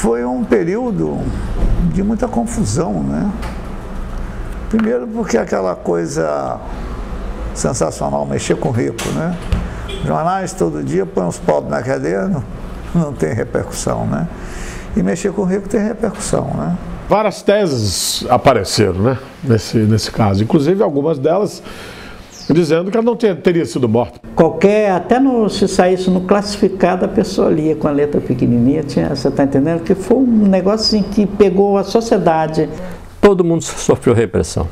foi um período de muita confusão, né? Primeiro porque aquela coisa sensacional, mexer com rico, né? Jornais todo dia põem os pobres na cadeia, não tem repercussão, né? E mexer com rico tem repercussão, né? Várias teses apareceram, né? Nesse caso, inclusive algumas delas dizendo que ela não teria sido morta. Até se saísse no classificado, a pessoa lia com a letra pequenininha, você está entendendo? Que foi um negócio assim, que pegou a sociedade. Todo mundo sofreu repressão.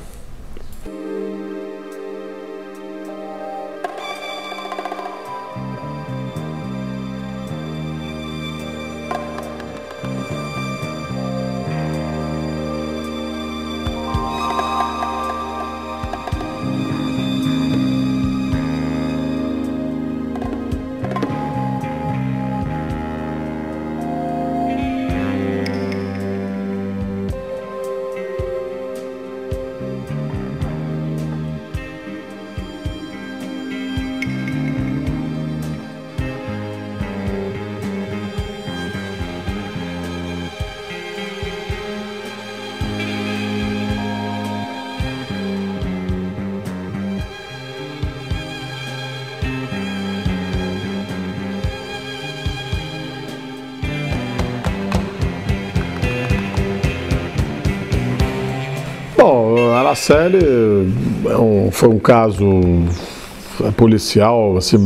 Bom, Araceli foi um caso policial assim,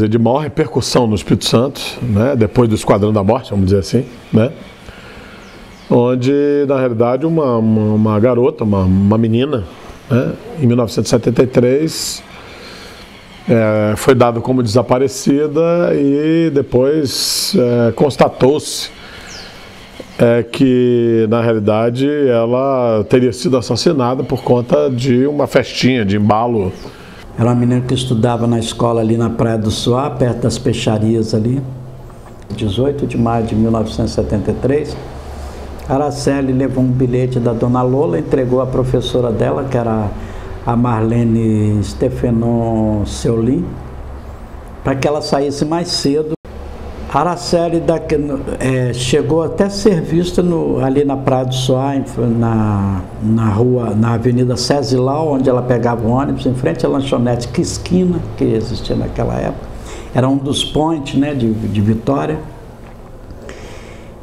de maior repercussão no Espírito Santo, né? Depois do Esquadrão da Morte, vamos dizer assim, né? Onde, na realidade, uma garota, uma menina, né? Em 1973, foi dada como desaparecida e depois constatou-se que, na realidade, ela teria sido assassinada por conta de uma festinha, de embalo. Era uma menina que estudava na escola ali na Praia do Suá, perto das peixarias ali. 18 de maio de 1973, Araceli levou um bilhete da dona Lola, entregou à professora dela, que era a Marlene Stefenon Seulin, para que ela saísse mais cedo. Araceli chegou até a ser vista ali na Praia do Suá, na Avenida Cesilau, onde ela pegava o ônibus, em frente à lanchonete Quisquina, que existia naquela época. Era um dos points, né, de Vitória.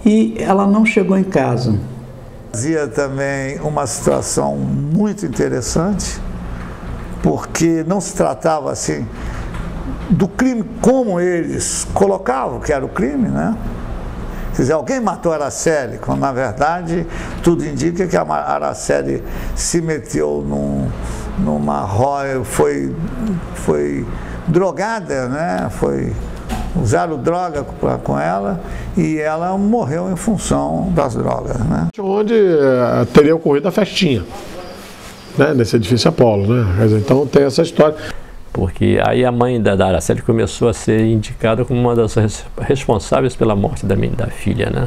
E ela não chegou em casa. Fazia também uma situação muito interessante, porque não se tratava assim do crime como eles colocavam que era o crime, né? Quer dizer, alguém matou a Araceli, quando na verdade tudo indica que a Araceli se meteu numa roia, foi drogada, né? Usaram droga com ela e ela morreu em função das drogas, né? Onde teria ocorrido a festinha, né? Nesse edifício Apolo, né? Então tem essa história. Porque aí a mãe da Araceli começou a ser indicada como uma das responsáveis pela morte da filha, né?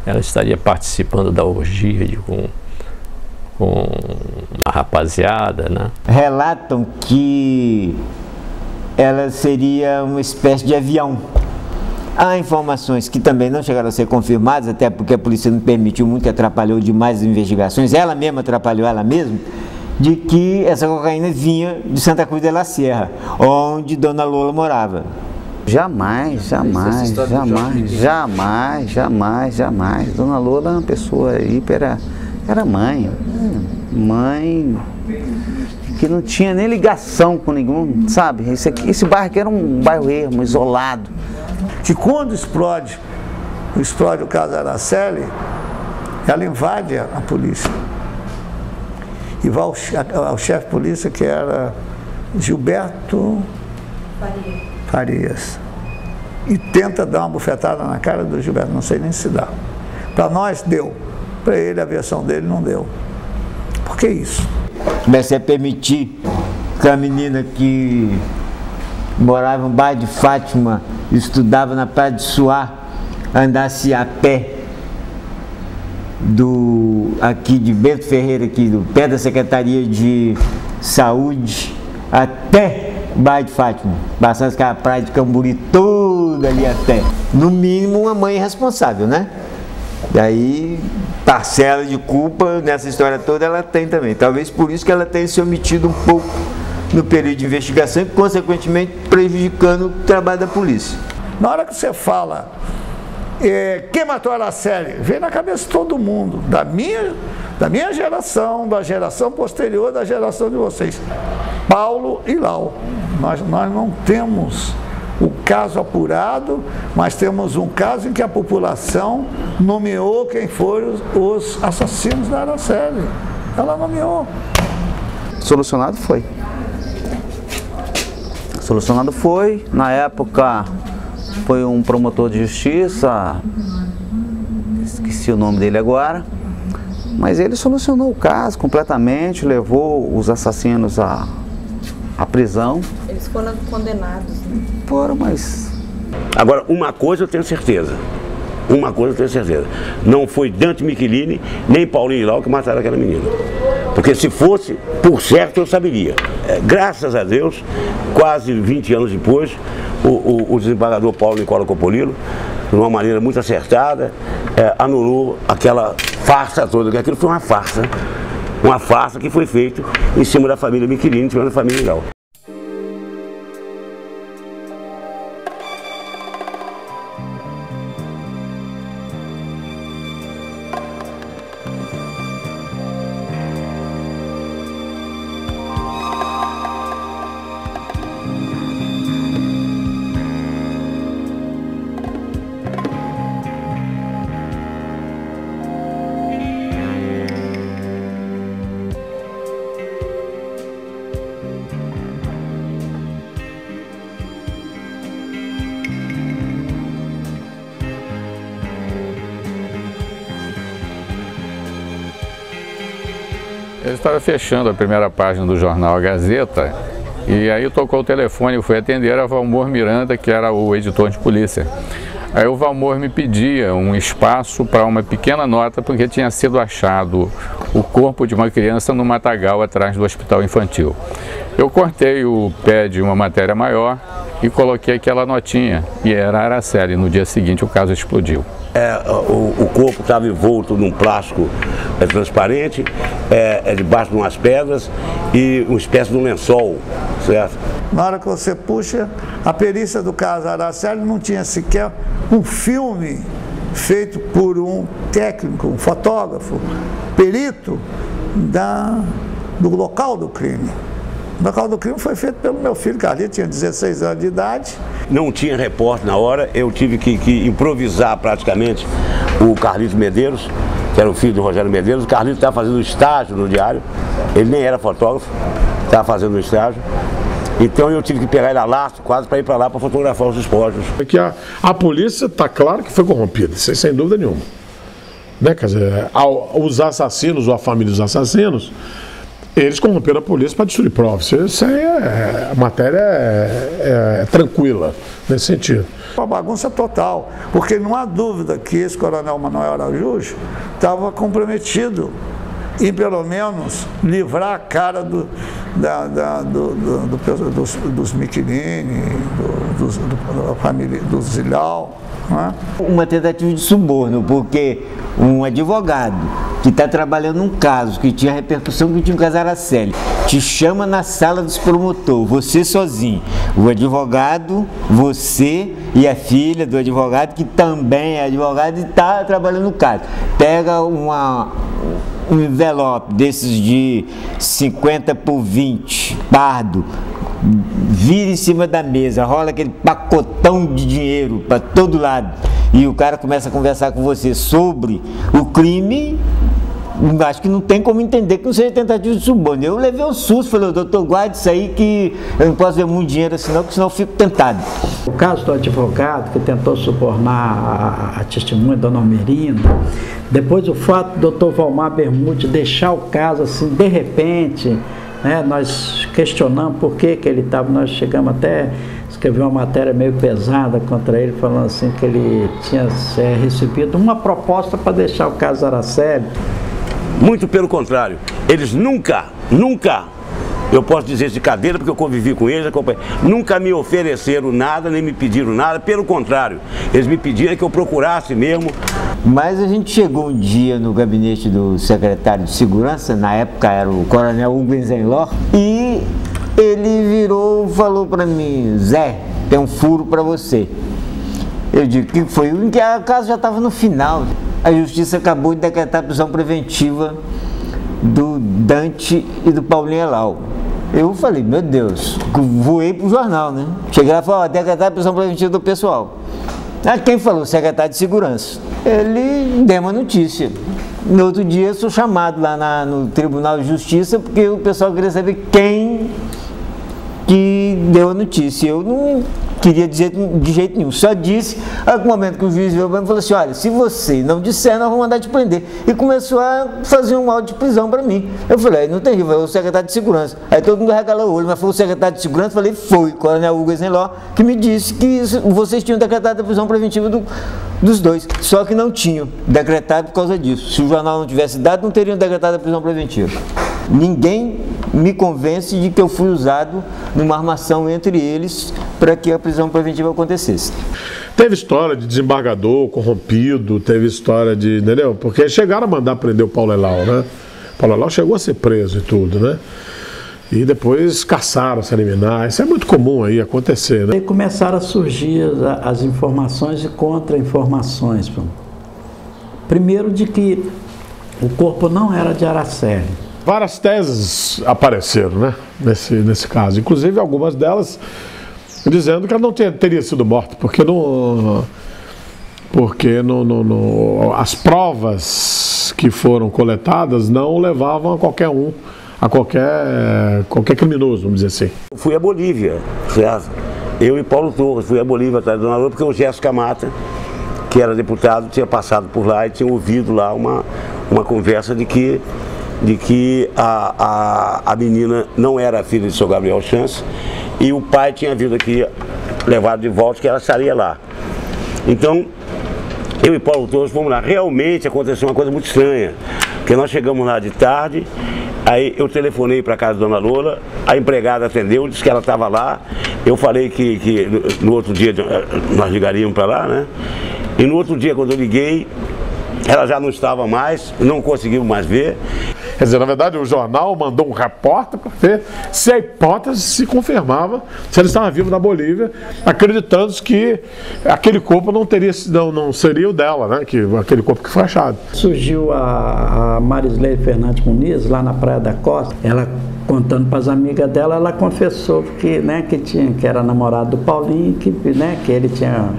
Ela estaria participando da orgia com uma rapaziada, né? Relatam que ela seria uma espécie de avião. Há informações que também não chegaram a ser confirmadas, até porque a polícia não permitiu muito, que atrapalhou demais as investigações, ela mesma atrapalhou ela mesma, de que essa cocaína vinha de Santa Cruz de la Sierra, onde Dona Lola morava. Jamais. Dona Lola é uma pessoa era mãe que não tinha nem ligação com nenhum, sabe? Esse bairro aqui era um bairro ermo, isolado. Que quando explode o caso da Araceli, ela invade a polícia. E vai ao chefe de polícia, que era Gilberto Farias. E tenta dar uma bufetada na cara do Gilberto, não sei nem se dá. Para nós deu, para ele a versão dele não deu. Por que isso? Comecei a permitir que a menina que morava no bairro de Fátima, estudava na Praia de Suá, andasse a pé aqui de Bento Ferreira, aqui do pé da Secretaria de Saúde, até o bairro de Fátima, passando aquela praia de Camburi toda tudo ali até. No mínimo, uma mãe irresponsável, né? Daí, parcela de culpa nessa história toda ela tem também. Talvez por isso que ela tenha se omitido um pouco no período de investigação e, consequentemente, prejudicando o trabalho da polícia. Na hora que você fala quem matou a Araceli, vem na cabeça de todo mundo, da minha geração, da geração posterior, da geração de vocês. Paulo e Lau. Nós não temos o caso apurado, mas temos um caso em que a população nomeou quem foram os assassinos da Araceli. Ela nomeou. Solucionado foi. Solucionado foi. Na época foi um promotor de justiça, esqueci o nome dele agora, mas ele solucionou o caso completamente, levou os assassinos à prisão. Eles foram condenados, né? Foram, mas... Agora, uma coisa eu tenho certeza. Uma coisa eu tenho certeza. Não foi Dante Michelini, nem Paulinho e Lau que mataram aquela menina. Porque se fosse, por certo, eu saberia. Graças a Deus, quase 20 anos depois, o desembargador Paulo Nicola Copolilo, de uma maneira muito acertada, anulou aquela farsa toda, que aquilo foi uma farsa que foi feita em cima da família Michelini, em cima da família Lau. Eu estava fechando a primeira página do jornal A Gazeta e aí tocou o telefone, eu fui atender, era Valmor Miranda, que era o editor de polícia. Aí o Valmor me pedia um espaço para uma pequena nota, porque tinha sido achado o corpo de uma criança no matagal atrás do hospital infantil. Eu cortei o pé de uma matéria maior e coloquei aquela notinha, e era a Araceli. No dia seguinte o caso explodiu. O corpo estava envolto num plástico transparente, debaixo de umas pedras e uma espécie de um lençol, certo? Na hora que você puxa, a perícia do caso Araceli não tinha sequer um filme feito por um técnico, um fotógrafo, perito do local do crime. O local do crime foi feito pelo meu filho, Carlito, tinha 16 anos de idade. Não tinha repórter na hora, eu tive que improvisar praticamente o Carlito Medeiros, que era o filho do Rogério Medeiros. O Carlito estava fazendo estágio no Diário, ele nem era fotógrafo, estava fazendo estágio. Então eu tive que pegar ele a laço quase para ir para lá para fotografar os despojos. É que a polícia está claro que foi corrompida, sem dúvida nenhuma. Né? Quer dizer, os assassinos ou a família dos assassinos, eles corromperam a polícia para destruir provas. Isso aí a matéria é tranquila nesse sentido. Uma bagunça total, porque não há dúvida que esse coronel Manuel Araújo estava comprometido em pelo menos livrar a cara dos Michelini, da família do Zilau. Né? Uma tentativa de suborno, porque um advogado que está trabalhando um caso que tinha repercussão, que tinha um caso Araceli, te chama na sala dos promotores, você sozinho, o advogado, você e a filha do advogado, que também é advogado e está trabalhando no caso, pega um envelope desses de 50 por 20, pardo, vira em cima da mesa, rola aquele pacotão de dinheiro para todo lado e o cara começa a conversar com você sobre o crime. Acho que não tem como entender que não seja tentativa de suborno. Eu levei um susto, falei, doutor, guarde isso aí que eu não posso ver muito dinheiro assim não, porque senão eu fico tentado. O caso do advogado que tentou subornar a testemunha, dona Almerina, depois o fato do doutor Valmar Bermude deixar o caso assim, de repente, né, nós questionamos por que ele estava, nós chegamos até escrever uma matéria meio pesada contra ele, falando assim que ele tinha recebido uma proposta para deixar o caso Araceli. Muito pelo contrário, eles nunca Eu posso dizer de cadeira porque eu convivi com eles, acompanhei. Nunca me ofereceram nada, nem me pediram nada, pelo contrário, eles me pediram que eu procurasse mesmo. Mas a gente chegou um dia no gabinete do secretário de segurança, na época era o coronel Hugo Enzenlor, e ele virou e falou para mim: Zé, tem um furo para você. Eu digo: o que foi? Porque o caso já estava no final. A justiça acabou de decretar a prisão preventiva do Dante e do Paulinho Elau. Eu falei: meu Deus, voei pro jornal, né? Cheguei lá e falei: ó, decretar a prisão preventiva do pessoal. Ah, quem falou? O secretário de segurança. Ele deu uma notícia. No outro dia eu sou chamado lá no Tribunal de Justiça porque o pessoal queria saber quem que deu a notícia. Eu não queria dizer de jeito nenhum, só disse. Aí no momento que o juiz veio para mim e falou assim: olha, se você não disser, nós vamos mandar te prender. E começou a fazer um auto de prisão para mim. Eu falei: não tem rio, foi o secretário de segurança. Aí todo mundo regalou o olho, mas foi o secretário de segurança. Eu falei: foi o coronel Hugo Enzenlor que me disse que vocês tinham decretado a prisão preventiva dos dois, só que não tinham decretado por causa disso. Se o jornal não tivesse dado, não teriam decretado a prisão preventiva. Ninguém me convence de que eu fui usado numa armação entre eles para que a prisão preventiva acontecesse. Teve história de desembargador corrompido, teve história de, entendeu? Porque chegaram a mandar prender o Paulo Elau, né? O Paulo Elau chegou a ser preso e tudo, né? E depois caçaram se eliminar. Isso é muito comum aí acontecer, né? E começaram a surgir as informações e contra-informações. Primeiro, de que o corpo não era de Araceli. Várias teses apareceram, né, nesse caso, inclusive algumas delas dizendo que ela não teria sido morta, porque as provas que foram coletadas não levavam a qualquer criminoso, vamos dizer assim. Eu fui à Bolívia, certo? Eu e Paulo Torres fui à Bolívia atrás da Dona Lola, porque o Jéssica Mata, que era deputado, tinha passado por lá e tinha ouvido lá uma conversa de que a menina não era filha de seu Gabriel Chance e o pai tinha vindo aqui levado de volta, que ela estaria lá. Então, eu e Paulo Torres fomos lá. Realmente aconteceu uma coisa muito estranha, porque nós chegamos lá de tarde, aí eu telefonei para a casa da Dona Lola, a empregada atendeu, disse que ela estava lá, eu falei que no outro dia nós ligaríamos para lá, né? E no outro dia, quando eu liguei, ela já não estava mais, não conseguimos mais ver. Quer dizer, na verdade, o jornal mandou um repórter para ver se a hipótese se confirmava, se ele estava vivo na Bolívia, acreditando que aquele corpo não seria o dela, né? Aquele corpo que foi achado. Surgiu a Marisley Fernandes Muniz, lá na Praia da Costa. Ela, contando para as amigas dela, ela confessou que que era namorado do Paulinho, que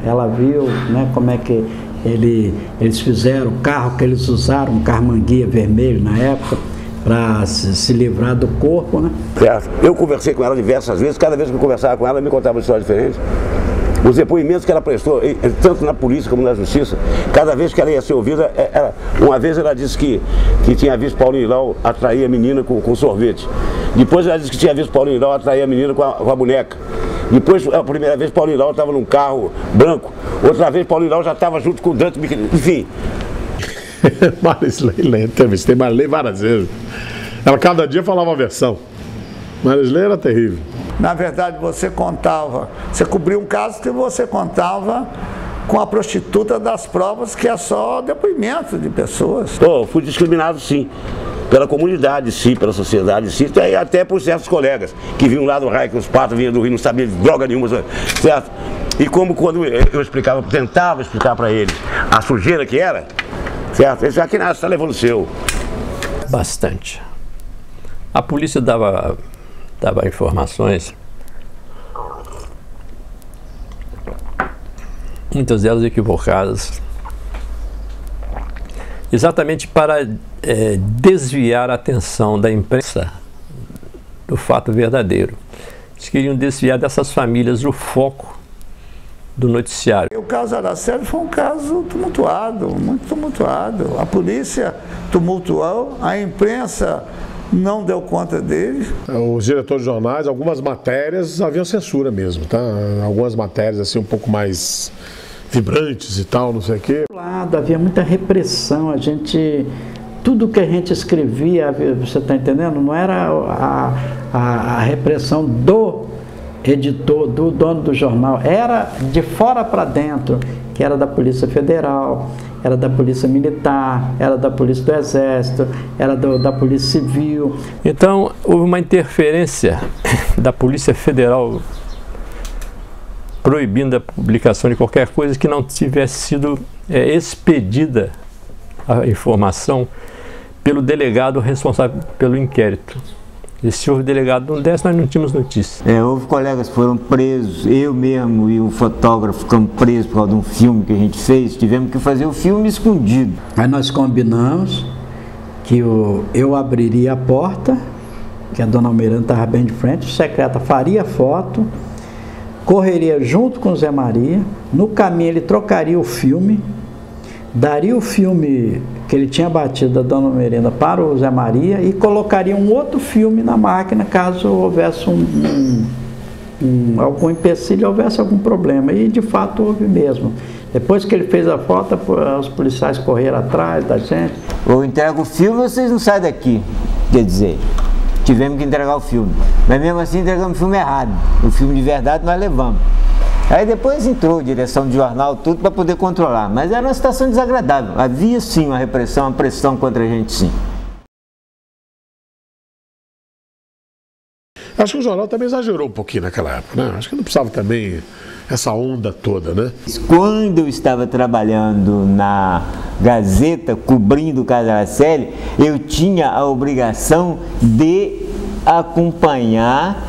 ela viu, né, como é que eles fizeram o carro que eles usaram, um carro manguia vermelho na época, para se livrar do corpo, né? Certo. Eu conversei com ela diversas vezes, cada vez que eu conversava com ela, ela me contava uma história diferente. Os depoimentos que ela prestou, tanto na polícia como na justiça, cada vez que ela ia ser ouvida, uma vez ela disse que tinha visto Paulinho Elau atrair a menina com sorvete. Depois ela disse que tinha visto Paulinho Elau atrair a menina com a boneca. Depois, a primeira vez, Paulinho Elau estava num carro branco. Outra vez, Paulinho Elau já estava junto com o Dante Michelini. Enfim. Marisley, entrevistei Marisley várias vezes. Ela cada dia falava uma versão. Marisley era terrível. Na verdade, você cobria um caso que você contava com a prostituta das provas, que é só depoimento de pessoas. Fui discriminado, sim. Pela comunidade, sim, pela sociedade, sim, e até por certos colegas que vinham lá do raio, que os patos vinham do Rio, não sabiam de droga nenhuma, certo? E como quando eu explicava, tentava explicar para eles a sujeira que era, certo? Eles já que nada, está levando o seu. Bastante. A polícia dava informações, muitas delas equivocadas, exatamente para desviar a atenção da imprensa do fato verdadeiro. Eles queriam desviar dessas famílias o foco do noticiário. O caso Araceli foi um caso tumultuado, muito tumultuado. A polícia tumultuou, a imprensa não deu conta dele. Os diretores de jornais, algumas matérias haviam censura mesmo, tá? Algumas matérias assim um pouco mais vibrantes e tal, não sei o quê. Havia muita repressão, a gente tudo que a gente escrevia, você está entendendo? Não era a repressão do editor, do dono do jornal, era de fora para dentro, que era da Polícia Federal, era da Polícia Militar, era da Polícia do Exército, era da Polícia Civil. Então, houve uma interferência da Polícia Federal proibindo a publicação de qualquer coisa que não tivesse sido expedida a informação pelo delegado responsável pelo inquérito. E se o delegado não desse, nós não tínhamos notícia. Houve colegas que foram presos, eu mesmo e o fotógrafo ficamos presos por causa de um filme que a gente fez, tivemos que fazer o filme escondido. Aí nós combinamos que eu abriria a porta, que a dona Almirante estava bem de frente, o secreta faria foto, correria junto com o Zé Maria, no caminho ele trocaria o filme, daria o filme que ele tinha batido da Dona Merenda para o Zé Maria e colocaria um outro filme na máquina caso houvesse algum empecilho, houvesse algum problema. E de fato houve mesmo. Depois que ele fez a foto, os policiais correram atrás da gente. Ou entrega o filme ou vocês não saem daqui. Quer dizer, tivemos que entregar o filme. Mas mesmo assim entregamos o filme errado. O filme de verdade nós levamos. Aí depois entrou direção de jornal, tudo para poder controlar. Mas era uma situação desagradável. Havia sim uma repressão, uma pressão contra a gente, sim. Acho que o jornal também exagerou um pouquinho naquela época, né? Acho que não precisava também essa onda toda, né? Quando eu estava trabalhando na Gazeta, cobrindo o caso Araceli, eu tinha a obrigação de acompanhar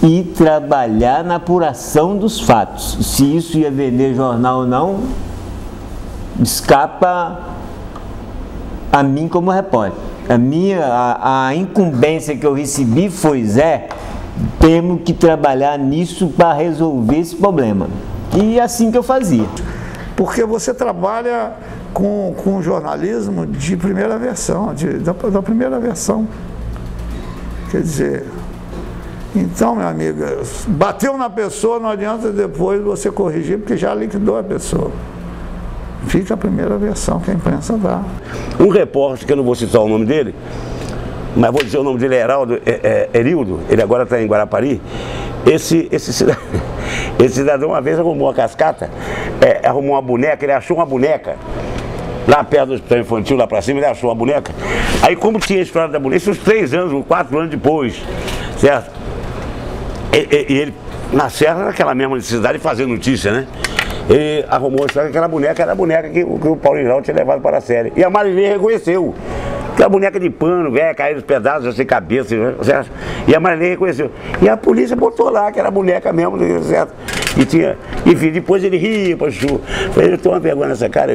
e trabalhar na apuração dos fatos. Se isso ia vender jornal ou não, escapa a mim como repórter. A incumbência que eu recebi foi: Zé, temos que trabalhar nisso para resolver esse problema. E assim que eu fazia. Porque você trabalha com jornalismo de primeira versão, da primeira versão. Quer dizer... Então, minha amiga, bateu na pessoa, não adianta depois você corrigir, porque já liquidou a pessoa. Fica a primeira versão que a imprensa dá. Um repórter, que eu não vou citar o nome dele, mas vou dizer o nome dele, é Erildo, ele agora está em Guarapari. Esse cidadão uma vez arrumou uma cascata, arrumou uma boneca, ele achou uma boneca. Lá perto do hospital infantil, lá pra cima, ele achou uma boneca. Aí, como tinha a história da boneca, isso uns 3 anos, ou 4 anos depois, certo? E ele, na Serra, naquela mesma necessidade de fazer notícia, né? Ele arrumou a história que aquela boneca era a boneca que o Paulinho Giraldo tinha levado para a série. E a Marilene reconheceu. Aquela boneca de pano, velho, caiu nos pedaços, sem cabeça, certo? E a Marilene reconheceu. E a polícia botou lá que era a boneca mesmo, certo? E tinha, enfim, depois ele ria, Pachu. Falei, eu tô uma vergonha nessa cara.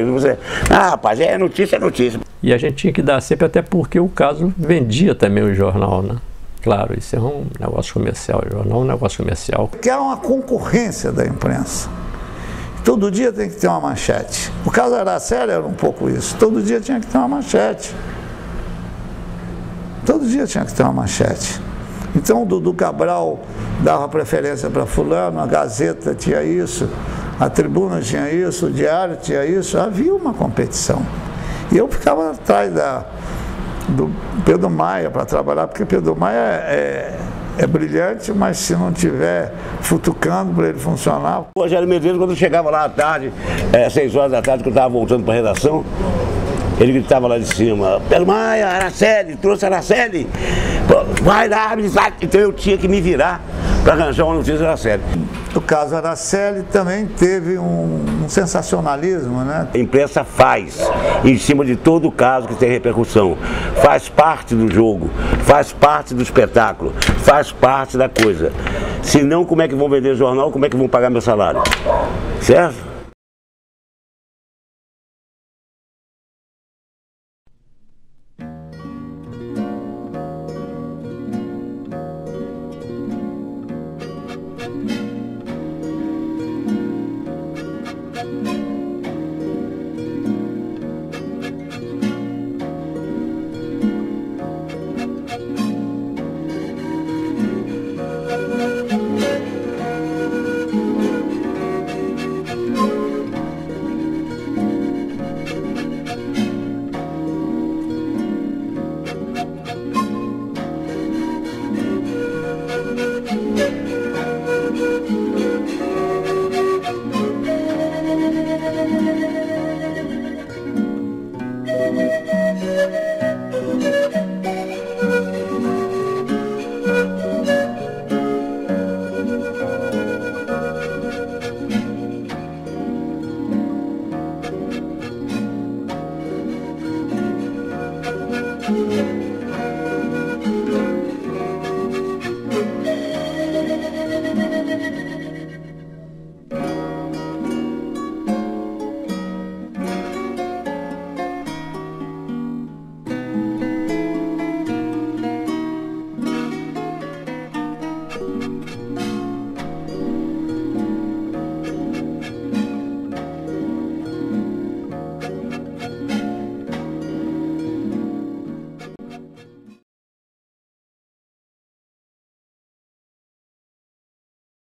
Rapaz, é notícia, é notícia. E a gente tinha que dar sempre, até porque o caso vendia também o jornal, né? Claro, isso é um negócio comercial, o jornal é um negócio comercial. Que é uma concorrência da imprensa. Todo dia tem que ter uma manchete. O caso da Araceli era um pouco isso. Todo dia tinha que ter uma manchete. Todo dia tinha que ter uma manchete. Então o Dudu Cabral dava preferência para fulano, a Gazeta tinha isso, a Tribuna tinha isso, o Diário tinha isso. Havia uma competição. E eu ficava atrás do Pedro Maia para trabalhar, porque Pedro Maia é brilhante, mas se não tiver futucando para ele funcionar... O Rogério Medeiros, quando eu chegava lá à tarde, 6 horas da tarde, que eu estava voltando para a redação, ele gritava lá de cima: Pedro Maia, Araceli, trouxe Araceli, vai lá, então eu tinha que me virar para arranjar uma notícia da Araceli. O caso Araceli também teve um sensacionalismo, né? A imprensa faz, em cima de todo o caso que tem repercussão, faz parte do jogo, faz parte do espetáculo, faz parte da coisa. Senão, como é que vão vender jornal, como é que vão pagar meu salário? Certo?